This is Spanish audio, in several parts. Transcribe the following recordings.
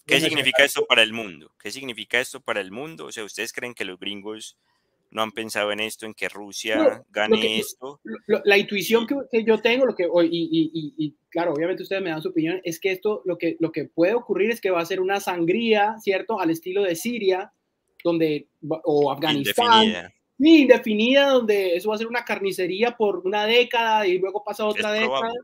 ¿Qué un significa esto escenario. para el mundo? ¿Qué significa esto para el mundo? O sea, ¿ustedes creen que los gringos no han pensado en esto, en que Rusia Lo que, gane esto? la intuición Y que yo tengo, y claro, obviamente ustedes me dan su opinión, es que esto lo que puede ocurrir es que va a ser una sangría, ¿cierto? Al estilo de Siria, o Afganistán, indefinida, indefinida, donde eso va a ser una carnicería por una década y luego pasa es otra década. probable.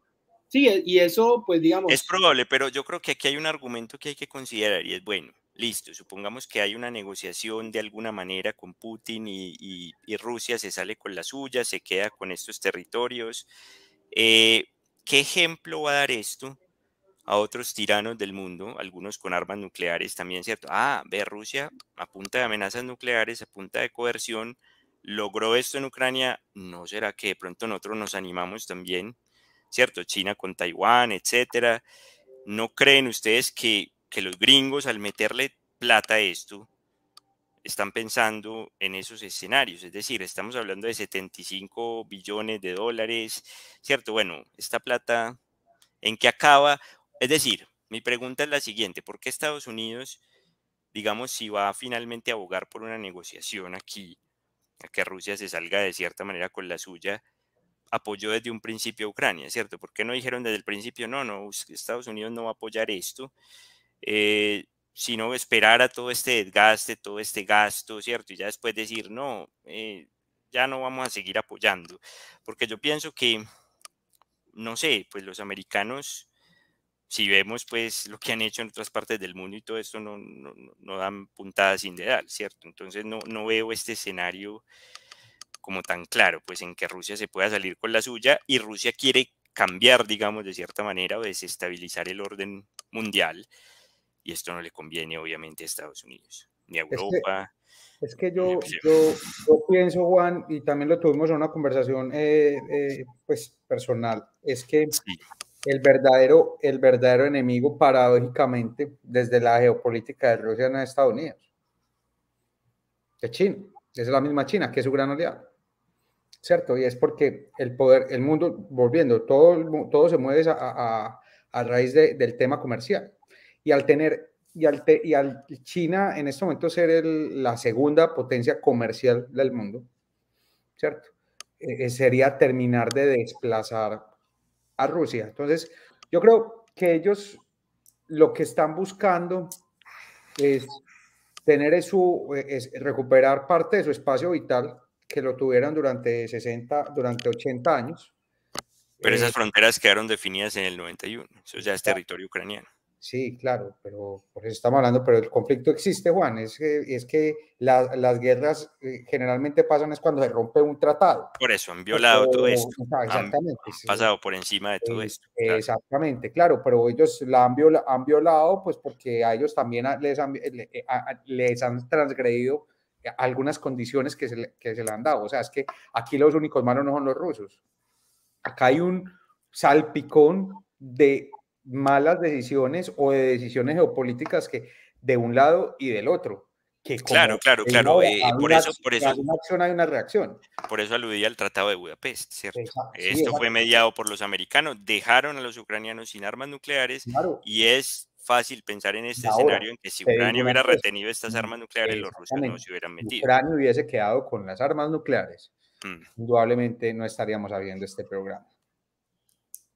Sí, y eso, pues Es digamos, probable, pero yo creo que aquí hay un argumento que hay que considerar y es bueno. Listo, supongamos que hay una negociación de alguna manera con Putin y Rusia se sale con la suya, se queda con estos territorios. Eh, ¿Qué ejemplo va a dar esto a otros tiranos del mundo, algunos con armas nucleares también, ¿cierto? Ah, ve, Rusia a punta de amenazas nucleares, a punta de coerción, logró esto en Ucrania, ¿no será que de pronto nosotros nos animamos también, ¿cierto? China con Taiwán, etcétera. ¿No creen ustedes que los gringos al meterle plata a esto están pensando en esos escenarios? Es decir, estamos hablando de 75 billones de dólares, ¿cierto? Bueno, esta plata, ¿en qué acaba? Es decir, mi pregunta es la siguiente: ¿por qué Estados Unidos, digamos, si va finalmente a abogar por una negociación aquí, a que Rusia se salga de cierta manera con la suya, apoyó desde un principio a Ucrania, ¿cierto? ¿Por qué no dijeron desde el principio, no, no, Estados Unidos no va a apoyar esto, eh, sino esperar a todo este desgaste, todo este gasto, ¿cierto? Y ya después decir, no, ya no vamos a seguir apoyando? Porque yo pienso que, no sé, pues los americanos, si vemos pues lo que han hecho en otras partes del mundo y todo esto, no dan puntadas sin dedal, ¿cierto? Entonces no veo este escenario como tan claro, pues en que Rusia se pueda salir con la suya y Rusia quiere cambiar, digamos, de cierta manera o desestabilizar el orden mundial, y esto no le conviene obviamente a Estados Unidos, ni a es que, Europa, es que ni a yo pienso, Juan, y también lo tuvimos en una conversación pues personal, es que sí, el verdadero enemigo, paradójicamente, desde la geopolítica de Rusia no es Estados Unidos, es China, es la misma China, que es su gran aliado, ¿cierto? Y es porque el poder, el mundo, volviendo, todo se mueve a raíz del tema comercial. Y al tener, y al China en este momento ser la segunda potencia comercial del mundo, ¿cierto? Sería terminar de desplazar a Rusia. Entonces, yo creo que ellos lo que están buscando es es recuperar parte de su espacio vital que lo tuvieron durante 80 años. pero Eh, esas fronteras quedaron definidas en el 91, eso ya es está, territorio ucraniano. sí, claro, pero por eso estamos hablando, pero el conflicto existe, Juan, es que las guerras generalmente pasan es cuando se rompe un tratado. Por eso han violado todo esto, Exactamente, han pasado por encima de todo esto, claro. exactamente, claro, pero ellos han violado, pues porque a ellos también les han transgredido algunas condiciones que se le han dado. O sea, es que aquí los únicos malos no son los rusos. Acá hay un salpicón de malas decisiones o de decisiones geopolíticas que de un lado y del otro, que Claro, como claro, hay claro. tras una acción hay una reacción. Por eso aludía al Tratado de Budapest, ¿cierto? Sí, Esto fue exacto, mediado por los americanos, dejaron a los ucranianos sin armas nucleares claro. y es fácil pensar en Y este ahora, escenario en que si te digo Ucrania una hubiera cosa, retenido estas armas nucleares, los rusos no exactamente, se hubieran si metido. Ucrania hubiese quedado con las armas nucleares, Mm, indudablemente no estaríamos habiendo este programa.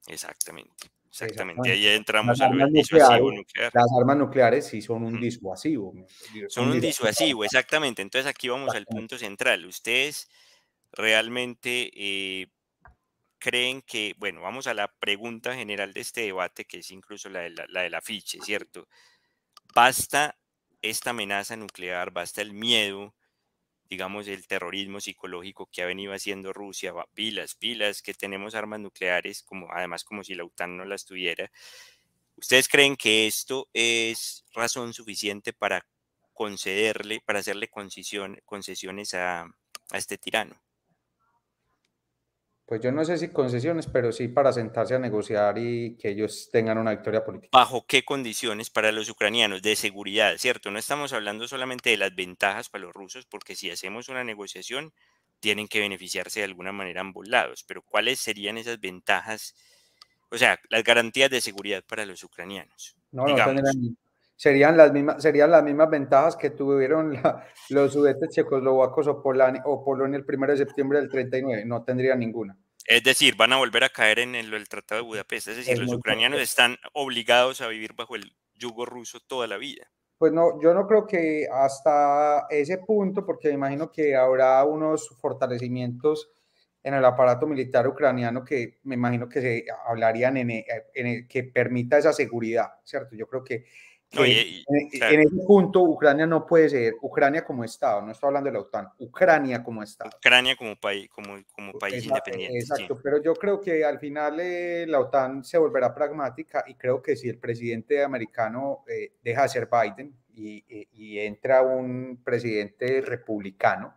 exactamente, exactamente. Ahí Exactamente. Las entramos a lo armas del disuasivo nucleares, nuclear. las armas nucleares sí son un Ujú. disuasivo, Son son un mira, disuasivo, exactamente. Entonces aquí vamos al exactamente. punto central. Ustedes realmente creen que, bueno, vamos a la pregunta general de este debate, que es incluso la del afiche, ¿cierto? ¿Basta esta amenaza nuclear, basta el miedo, digamos, el terrorismo psicológico que ha venido haciendo Rusia? Pilas, pilas, que tenemos armas nucleares, como, además como si la OTAN no las tuviera. ¿Ustedes creen que esto es razón suficiente para concederle, para hacerle concesiones a este tirano? Pues yo no sé si concesiones, pero sí para sentarse a negociar y que ellos tengan una victoria política. ¿Bajo qué condiciones para los ucranianos de seguridad, cierto? No estamos hablando solamente de las ventajas para los rusos, porque si hacemos una negociación, tienen que beneficiarse de alguna manera ambos lados, pero ¿cuáles serían esas ventajas? O sea, las garantías de seguridad para los ucranianos, No, no digamos. tendrán. serían las mismas ventajas que tuvieron los sudetes checoslovacos o Polonia el 1 de septiembre del 39, no tendría ninguna. Es decir, van a volver a caer en el Tratado de Budapest. Es decir, Es los muy ucranianos fuerte. están obligados a vivir bajo el yugo ruso toda la vida. Pues no, yo no creo que hasta ese punto, porque me imagino que habrá unos fortalecimientos en el aparato militar ucraniano que me imagino que se hablarían que permita esa seguridad, ¿cierto? Yo creo que No, en claro, ese punto Ucrania no puede ser Ucrania como Estado, no estoy hablando de la OTAN, Ucrania como Estado. Ucrania como país independiente, sí. Exacto, pero yo creo que al final la OTAN se volverá pragmática y creo que si el presidente americano deja de ser Biden y entra un presidente republicano,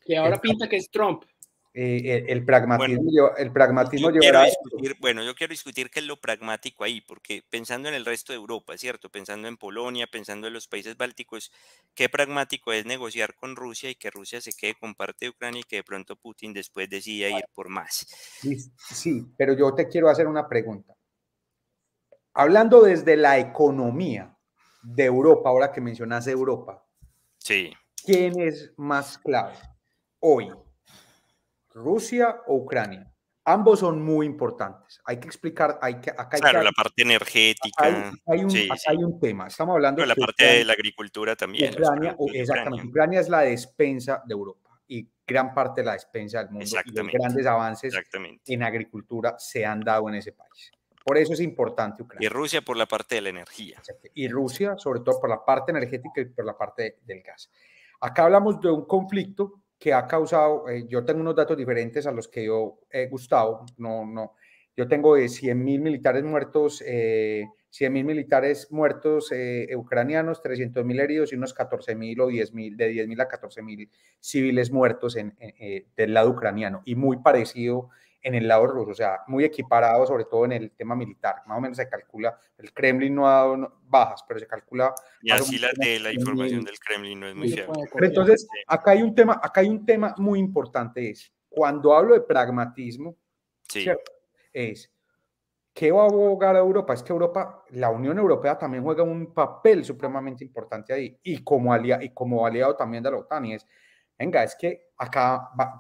que ahora pinta que es Trump. El pragmatismo, bueno, el pragmatismo llevará a eso. Bueno, yo quiero discutir qué es lo pragmático ahí, porque pensando en el resto de Europa, ¿cierto? Pensando en Polonia, pensando en los países bálticos, qué pragmático es negociar con Rusia y que Rusia se quede con parte de Ucrania y que de pronto Putin después decida ir por más. Sí, pero yo te quiero hacer una pregunta. Hablando desde la economía de Europa, ahora que mencionas Europa, sí. ¿Quién es más clave hoy? ¿Rusia o Ucrania? Ambos son muy importantes. Hay que explicar, Claro, la parte energética, sí, acá hay un tema. Estamos hablando no, la que parte de la agricultura también, los productos de exactamente, Ucrania. Ucrania es la despensa de Europa y gran parte de la despensa del mundo y los Exactamente, grandes avances exactamente. en agricultura se han dado en ese país. Por eso es importante Y Ucrania. Rusia por la parte de la energía. Y Rusia, sobre todo por la parte energética y por la parte del gas. Acá hablamos de un conflicto que ha causado, yo tengo unos datos diferentes a los que Gustavo, yo tengo 100.000 militares muertos, 100.000 militares muertos ucranianos, 300.000 heridos y unos 14.000 o 10.000, de 10.000 a 14.000 civiles muertos del lado ucraniano y muy parecido en el lado ruso, o sea, muy equiparado, sobre todo en el tema militar. Más o menos se calcula, el Kremlin no ha dado bajas, pero se calcula. Y así la información del Kremlin no es muy fiable. Pero entonces, acá hay un tema muy importante, es cuando hablo de pragmatismo, sí. ¿cierto? Es ¿qué va a abogar a Europa? Es que Europa, la Unión Europea también juega un papel supremamente importante ahí y como aliado también de la OTAN. Y es, venga, es que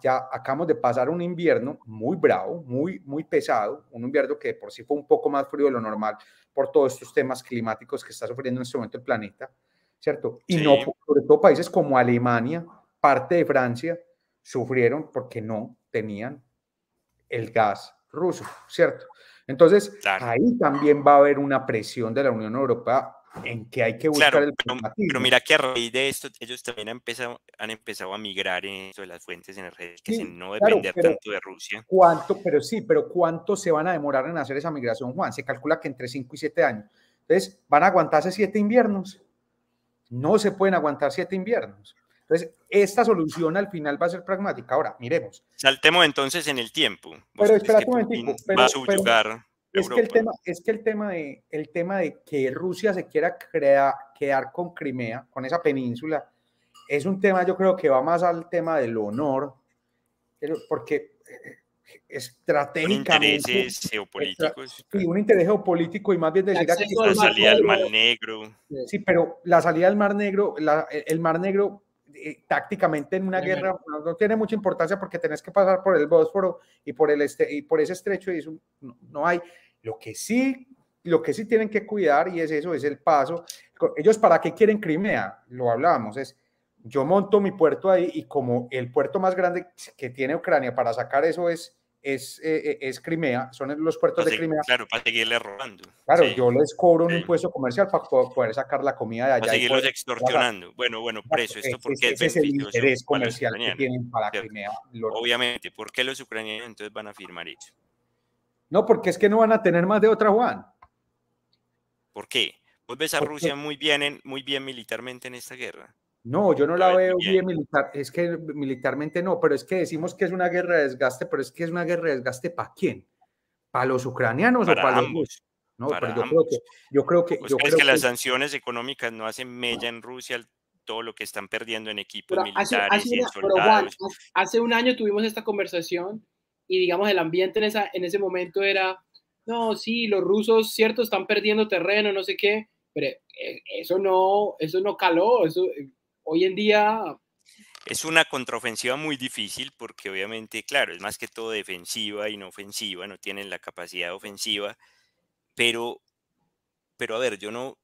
ya acabamos de pasar un invierno muy bravo, muy pesado, un invierno que por sí fue un poco más frío de lo normal por todos estos temas climáticos que está sufriendo en este momento el planeta, ¿cierto? Y sí. no, sobre todo países como Alemania, parte de Francia, sufrieron porque no tenían el gas ruso, ¿cierto? Entonces, claro. ahí también va a haber una presión de la Unión Europea en que hay que buscar claro, el pragmatismo. pero mira que a raíz de esto ellos también han empezado a migrar en esto de las fuentes energéticas, Sí, en no claro, depender tanto de Rusia. Pero ¿cuánto se van a demorar en hacer esa migración, Juan? Se calcula que entre 5 y 7 años. Entonces, ¿van a aguantarse 7 inviernos? No se pueden aguantar 7 inviernos. Entonces, esta solución al final va a ser pragmática. Ahora, miremos. Saltemos entonces en el tiempo. Pero espérate un momentico. Va a subyugar Europa. Es que el tema de que Rusia se quiera quedar con Crimea, con esa península, es un tema, yo creo que va más al tema del honor, porque estratégicamente. Intereses geopolíticos. Sí, un interés geopolítico y más bien decir aquí. La salida del Mar Negro. Sí, pero la salida del Mar Negro, el Mar Negro tácticamente en una guerra no tiene mucha importancia porque tenés que pasar por el Bósforo y por ese estrecho y eso no hay. Lo que sí tienen que cuidar y es el paso. Ellos ¿para qué quieren Crimea? Lo hablábamos, es yo monto mi puerto ahí y como el puerto más grande que tiene Ucrania para sacar eso es Crimea, son los puertos de Crimea. Claro, para seguirle robando. Claro, sí. Yo les cobro un impuesto comercial para poder sacar la comida de allá. Para seguirlos extorsionando. Bueno, preso. ¿Esto por qué es beneficioso? Es el interés comercial que tienen para Crimea. Obviamente, ¿por qué los ucranianos entonces van a firmar eso? No, porque es que no van a tener más de otra, Juan. ¿Por qué? ¿Vos ves a Rusia muy bien militarmente en esta guerra? No, yo no la veo bien militar, es que militarmente no, pero es que decimos que es una guerra de desgaste, pero es que es una guerra de desgaste ¿para quién? ¿Para los ucranianos para o para ambos? los rusos? No, para pero ambos. Yo creo que las sanciones económicas no hacen mella en Rusia todo lo que están perdiendo en equipos militares y en soldados. Juan, hace un año tuvimos esta conversación y digamos el ambiente en ese momento era, no, sí, los rusos, cierto, están perdiendo terreno, no sé qué, pero eso no caló, eso hoy en día... Es una contraofensiva muy difícil porque obviamente, claro, es más que todo defensiva y no ofensiva, no tienen la capacidad ofensiva, pero a ver, yo no,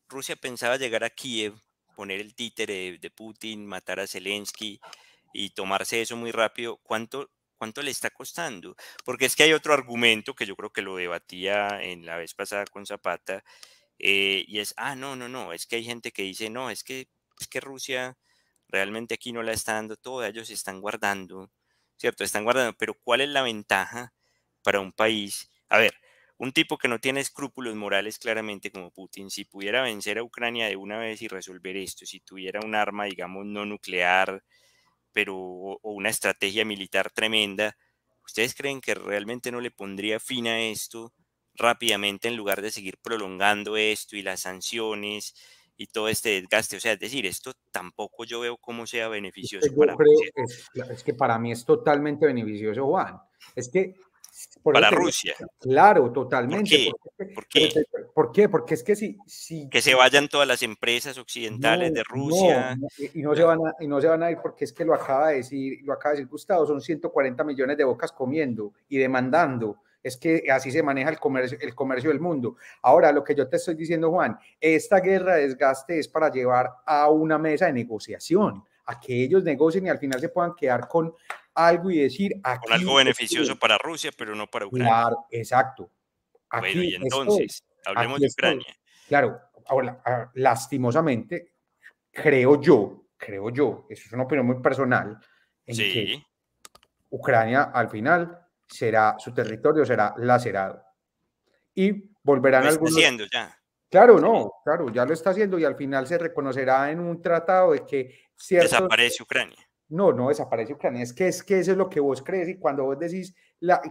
Rusia pensaba llegar a Kiev, poner el títere de Putin, matar a Zelensky y tomarse eso muy rápido. ¿Cuánto le está costando? Porque es que hay otro argumento que yo creo que lo debatía en la vez pasada con Zapata, y es, no, es que hay gente que dice, no, es que Rusia realmente aquí no la está dando toda, ellos están guardando, ¿cierto? Están guardando, pero ¿cuál es la ventaja para un país? A ver, un tipo que no tiene escrúpulos morales claramente como Putin, si pudiera vencer a Ucrania de una vez y resolver esto, si tuviera un arma, digamos, no nuclear, pero o una estrategia militar tremenda, ¿ustedes creen que realmente no le pondría fin a esto rápidamente en lugar de seguir prolongando esto y las sanciones y todo este desgaste? O sea, es decir, esto tampoco yo veo cómo sea beneficioso Yo para creo, Rusia. es que para mí es totalmente beneficioso, Juan. Es que, por eso Para te digo, Rusia. claro, ¿Por totalmente. qué? ¿Por Pero qué? ¿por qué? Porque es que si Que se vayan todas las empresas occidentales de Rusia. y no se van y no se van a ir porque es que lo acaba de decir Gustavo, son 140 millones de bocas comiendo y demandando. Es que así se maneja el comercio del mundo. Ahora, lo que yo te estoy diciendo, Juan, esta guerra de desgaste es para llevar a una mesa de negociación, a que ellos negocien y al final se puedan quedar con algo y decir Con aquí. algo beneficioso para Rusia, pero no para Ucrania. Claro, exacto. Bueno, y Aquí estoy, entonces, hablemos aquí de estoy. Ucrania. Claro, ahora, lastimosamente, creo yo, eso es una opinión muy personal, en que Sí. Ucrania al final su territorio será lacerado y volverán Lo está algunos. haciendo ya. Claro, Sí. no, claro, ya lo está haciendo y al final se reconocerá en un tratado de que ciertos. Desaparece Ucrania. No desaparece Ucrania, es que eso es lo que vos crees y cuando vos decís,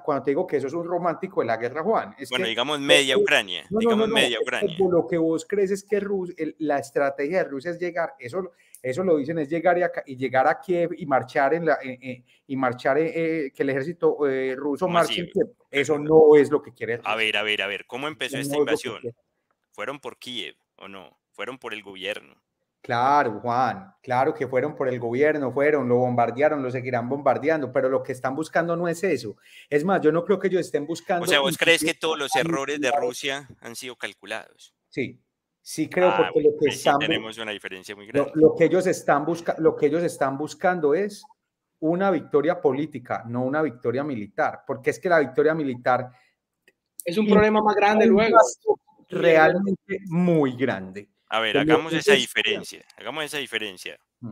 cuando te digo que eso es un romántico de la guerra, Juan, es Bueno, que. digamos media Ucrania. Digamos media Ucrania. Lo que vos crees es que la estrategia de Rusia es llegar, eso lo dicen, es llegar y llegar a Kiev y marchar que el ejército ruso marche en Masivo. Kiev. Eso no es lo que quiere Rusia. A ver, ¿cómo empezó esta No es lo que invasión? quiere. ¿Fueron por Kiev o no? ¿Fueron por el gobierno? Claro, Juan, claro que fueron por el gobierno, lo bombardearon, lo seguirán bombardeando, pero lo que están buscando no es eso. Es más, yo no creo que ellos estén buscando. O sea, ¿vos crees que todos los errores de Rusia han sido calculados? Sí creo, porque Bueno, lo que ahí sí tenemos una diferencia muy grande. lo que ellos están buscando es una victoria política, no una victoria militar, porque es que la victoria militar es un problema más grande luego. Realmente muy grande. A ver, hagamos esa diferencia.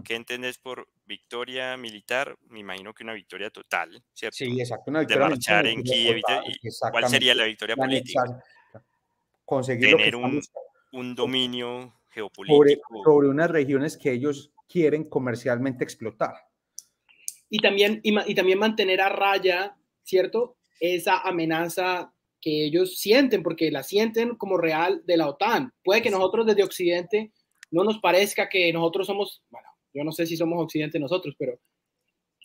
¿Qué entendés por victoria militar? Me imagino que una victoria total, ¿cierto? Sí, exacto, una De victoria marchar en militar Kiev. total, ¿Y cuál sería la victoria política? Conseguir lo que Tener están un dominio geopolítico. sobre unas regiones que ellos quieren comercialmente explotar. Y también mantener a raya, ¿cierto? Esa amenaza que ellos sienten, porque la sienten como real de la OTAN. Puede que nosotros desde Occidente no nos parezca que nosotros somos, bueno, yo no sé si somos Occidente nosotros, pero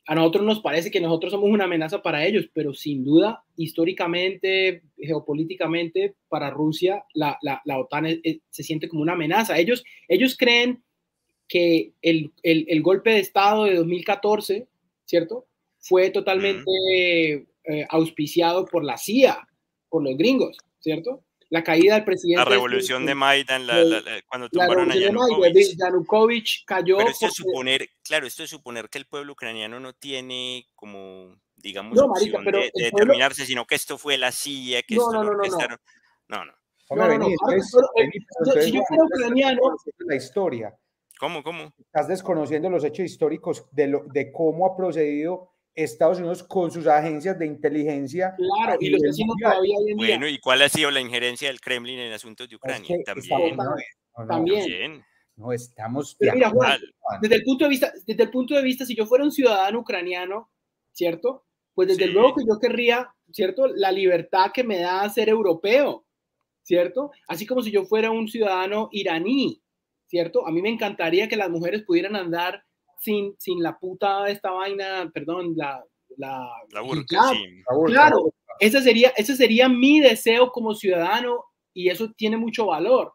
a nosotros nos parece que nosotros somos una amenaza para ellos, pero sin duda, históricamente, geopolíticamente, para Rusia, la OTAN se siente como una amenaza. Ellos creen que el golpe de Estado de 2014, ¿cierto? Fue totalmente auspiciado por la CIA, por los gringos, ¿cierto? La caída del presidente. La revolución de Maidan, cuando tumbaron a Yanukovych. Yanukovych cayó. Pero esto es suponer que el pueblo ucraniano no tiene como, digamos, no, opción marica, de determinarse, sino que esto fue la CIA, que esto lo orquestaron. No. Si yo fuera ucraniano. La historia. ¿Cómo? Estás desconociendo los hechos históricos de cómo ha procedido Estados Unidos con sus agencias de inteligencia. Claro, y lo está haciendo todavía hoy en día. Bueno, ¿y cuál ha sido la injerencia del Kremlin en asuntos de Ucrania? También. No estamos. Pero mira, Juan, desde el punto de vista, si yo fuera un ciudadano ucraniano, ¿cierto? Pues desde luego que yo querría, ¿cierto? La libertad que me da ser europeo, ¿cierto? Así como si yo fuera un ciudadano iraní, ¿cierto? A mí me encantaría que las mujeres pudieran andar sin la puta esta vaina, perdón, la burka, sí. Claro, ese sería mi deseo como ciudadano y eso tiene mucho valor.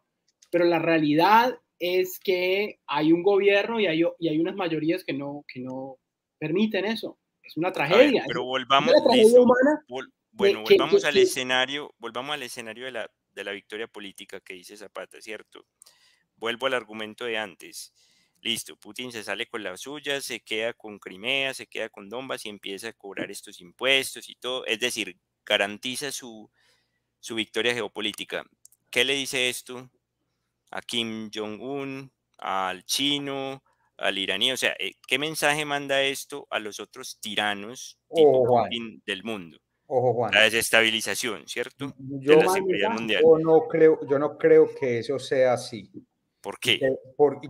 pero la realidad es que hay un gobierno y hay unas mayorías que no permiten eso. Es una A ver, tragedia. pero Es volvamos, una tragedia listo. humana. Bueno, que- volvamos al que- escenario de la victoria política que dice Zapata, ¿cierto? Vuelvo al argumento de antes. Listo, Putin se sale con la suya, se queda con Crimea, se queda con Donbass y empieza a cobrar estos impuestos y todo. Es decir, garantiza su victoria geopolítica. ¿Qué le dice esto a Kim Jong-un, al chino, al iraní? O sea, ¿qué mensaje manda esto a los otros tiranos tipo Ojo, Juan. Putin del mundo? Ojo, Juan. La desestabilización, ¿cierto? De Yo, la seguridad mundial. yo no creo que eso sea así. ¿Por qué? ¿Por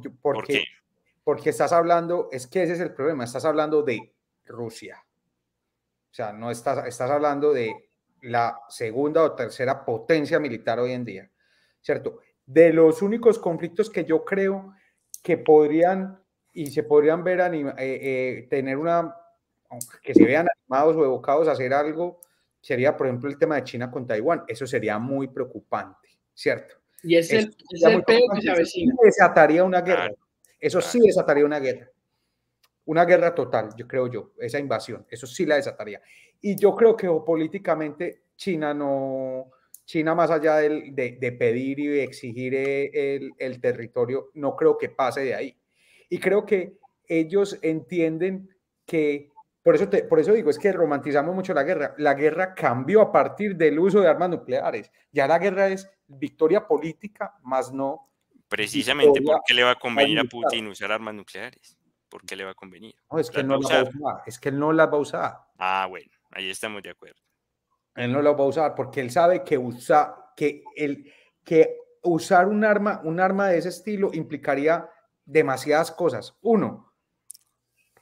qué? Porque estás hablando, es que ese es el problema, estás hablando de Rusia. O sea, no estás hablando de la segunda o tercera potencia militar hoy en día, ¿cierto? De los únicos conflictos que yo creo que podrían y se podrían ver, tener que se vean animados o evocados a hacer algo, sería, por ejemplo, el tema de China con Taiwán. Eso sería muy preocupante, ¿cierto? Y ese es el peo que se avecina. Eso sí desataría una guerra. Claro, Eso claro. sí desataría una guerra. Una guerra total, yo creo esa invasión, eso sí la desataría. Y yo creo que políticamente China más allá de pedir y de exigir el territorio, no creo que pase de ahí. Y creo que ellos entienden que, por eso digo, es que romantizamos mucho la guerra. La guerra cambió a partir del uso de armas nucleares. Ya la guerra es victoria política, más no Precisamente, victoria ¿por qué le va a convenir a militar. Putin usar armas nucleares? ¿Por qué le va a convenir? No, es que él ¿Las va no a las va a usar? usar, es que él no las va a usar. Ah, bueno, ahí estamos de acuerdo. Él no las va a usar porque él sabe que usar un arma de ese estilo implicaría demasiadas cosas. Uno,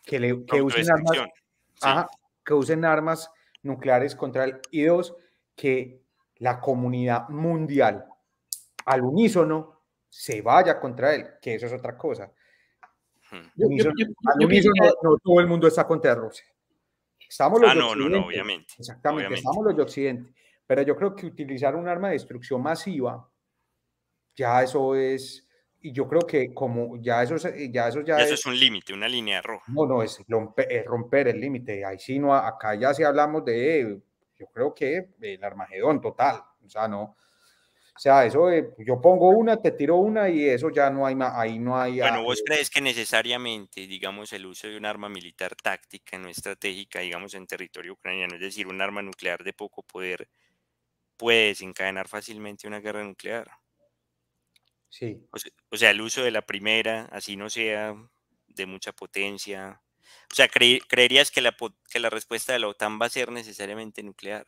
que usen armas, Autodestrucción, sí. que usen armas nucleares contra él. Y dos, que la comunidad mundial al unísono se vaya contra él, que eso es otra cosa. Yo Al pienso unísono, no todo el mundo está contra Rusia. Estamos los de no, Occidente. obviamente. Exactamente, Obviamente. estamos los de Occidente. Pero yo creo que utilizar un arma de destrucción masiva, ya eso es, y yo creo que como Eso es un límite, una línea roja. No, es romper el límite. Ahí sí, no, acá ya sí hablamos yo creo que el Armagedón total. O sea, no. O sea, eso yo pongo una, te tiro una y eso ya no hay más, ahí no hay. Bueno, ¿vos crees que necesariamente, digamos, el uso de un arma militar táctica, no estratégica, digamos, en territorio ucraniano, es decir, un arma nuclear de poco poder, puede desencadenar fácilmente una guerra nuclear? Sí. O sea, el uso de la primera, así no sea de mucha potencia. O sea, ¿creerías que la respuesta de la OTAN va a ser necesariamente nuclear?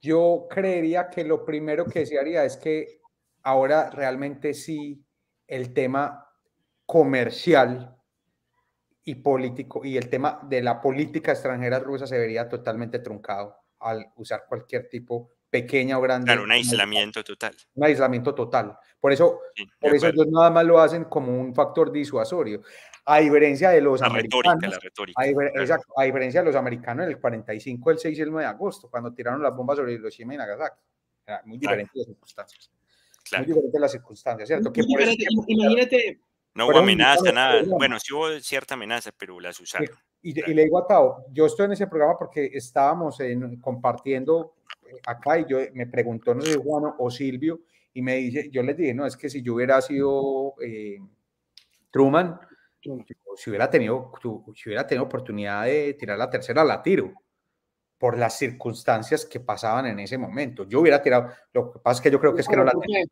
Yo creería que lo primero que se haría es que ahora realmente sí el tema comercial y político y el tema de la política extranjera rusa se vería totalmente truncado al usar cualquier tipo, pequeña o grande, Claro, un aislamiento total. un aislamiento total. Por eso, Sí, de ellos acuerdo. nada más lo hacen como un factor disuasorio. A diferencia de los La americanos, retórica. Claro. exacto, a diferencia de los americanos en el 45, el 6 y el 9 de agosto, cuando tiraron las bombas sobre Hiroshima y Nagasaki. Era muy diferente las circunstancias. Claro. Muy diferente las circunstancias, ¿cierto? Que por eso, imagínate. No hubo amenaza, nada. Bueno, sí hubo cierta amenaza, pero las usaron. Y le digo a Tao, yo estoy en ese programa porque estábamos compartiendo acá y me preguntó, no sé si Juan o Silvio, y me dice, yo les dije, no, es que si yo hubiera sido Truman, si hubiera tenido oportunidad de tirar la tercera, la tiro, por las circunstancias que pasaban en ese momento. Yo hubiera tirado, lo que pasa es que yo creo que es que no la tenían.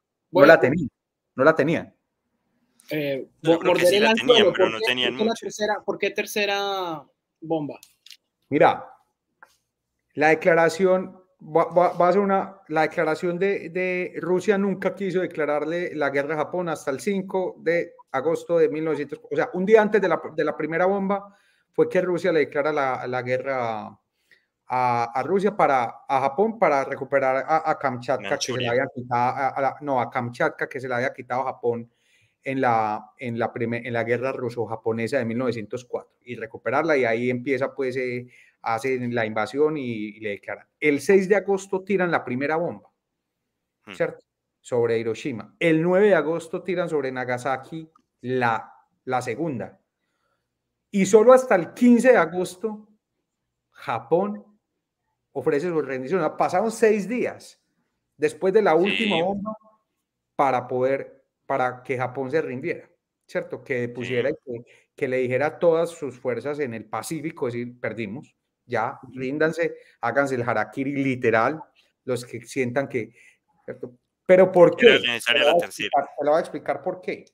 No la tenían. Yo creo que sí la tenían, pero no tenían mucho. ¿Por qué tercera bomba? Mira, la declaración va a ser la declaración de Rusia nunca quiso declararle la guerra a Japón hasta el 5 de agosto de 1900, o sea, un día antes de la primera bomba fue que Rusia le declara la guerra a Rusia a Japón para recuperar a Kamchatka, que se le había quitado, a Kamchatka, que se le había quitado a Japón en la guerra ruso-japonesa de 1904 y recuperarla, y ahí empieza pues hacen la invasión y le declaran. El 6 de agosto tiran la primera bomba, ¿cierto? sobre Hiroshima. El 9 de agosto tiran sobre Nagasaki la segunda. Y solo hasta el 15 de agosto, Japón ofrece su rendición. Pasaron 6 días después de la última bomba para que Japón se rindiera, ¿cierto? Que pusiera que le dijera a todas sus fuerzas en el Pacífico, es decir, perdimos, ya, ríndanse, háganse el harakiri literal, los que sientan que, ¿cierto? Pero ¿por qué? Era necesaria la tercera. Te lo voy a explicar por qué.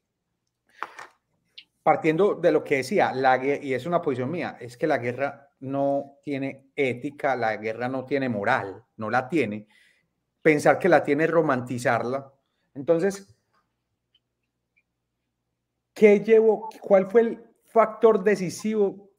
Partiendo de lo que decía, y es una posición mía, es que la guerra no tiene ética, la guerra no tiene moral, no la tiene. Pensar que la tiene es romantizarla. Entonces, ¿cuál fue el factor decisivo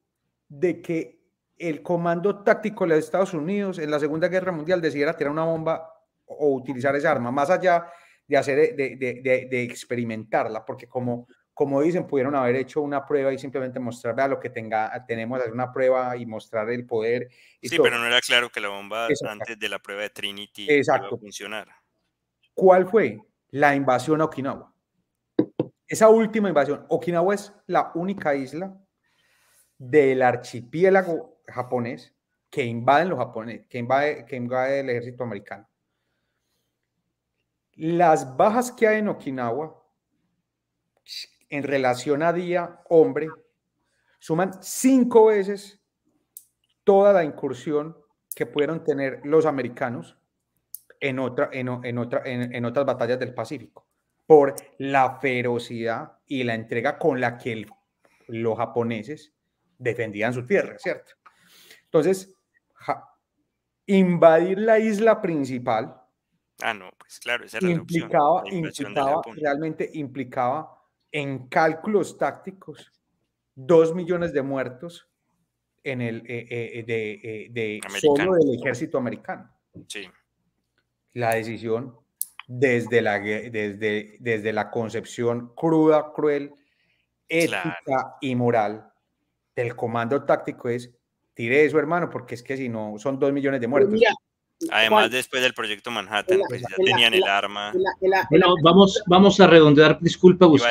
de que el comando táctico de los Estados Unidos en la Segunda Guerra Mundial decidiera tirar una bomba o utilizar esa arma, más allá de experimentarla? Porque como dicen, pudieron haber hecho una prueba y simplemente mostrar, vea lo que tenemos, hacer una prueba y mostrar el poder. Sí, todo. Pero no era claro que la bomba antes de la prueba de Trinity iba a funcionar. ¿Cuál fue? La invasión a Okinawa. Esa última invasión. Okinawa es la única isla del archipiélago japonés que invaden los japoneses, que invade el ejército americano. Las bajas que hay en Okinawa en relación a día-hombre suman 5 veces toda la incursión que pudieron tener los americanos en otras batallas del Pacífico, por la ferocidad y la entrega con la que los japoneses defendían su tierra, ¿cierto? Entonces, invadir la isla principal no, pues claro, esa era la opción. Realmente implicaba en cálculos tácticos 2 millones de muertos en solo del ejército americano. Sí. La decisión desde la concepción cruda, cruel, ética y moral del comando táctico es: tire eso, hermano, porque es que si no son 2 millones de muertos. Mira, además, después del proyecto Manhattan, pues ya tenían el arma. Bueno, vamos a redondear, disculpa, Gustavo.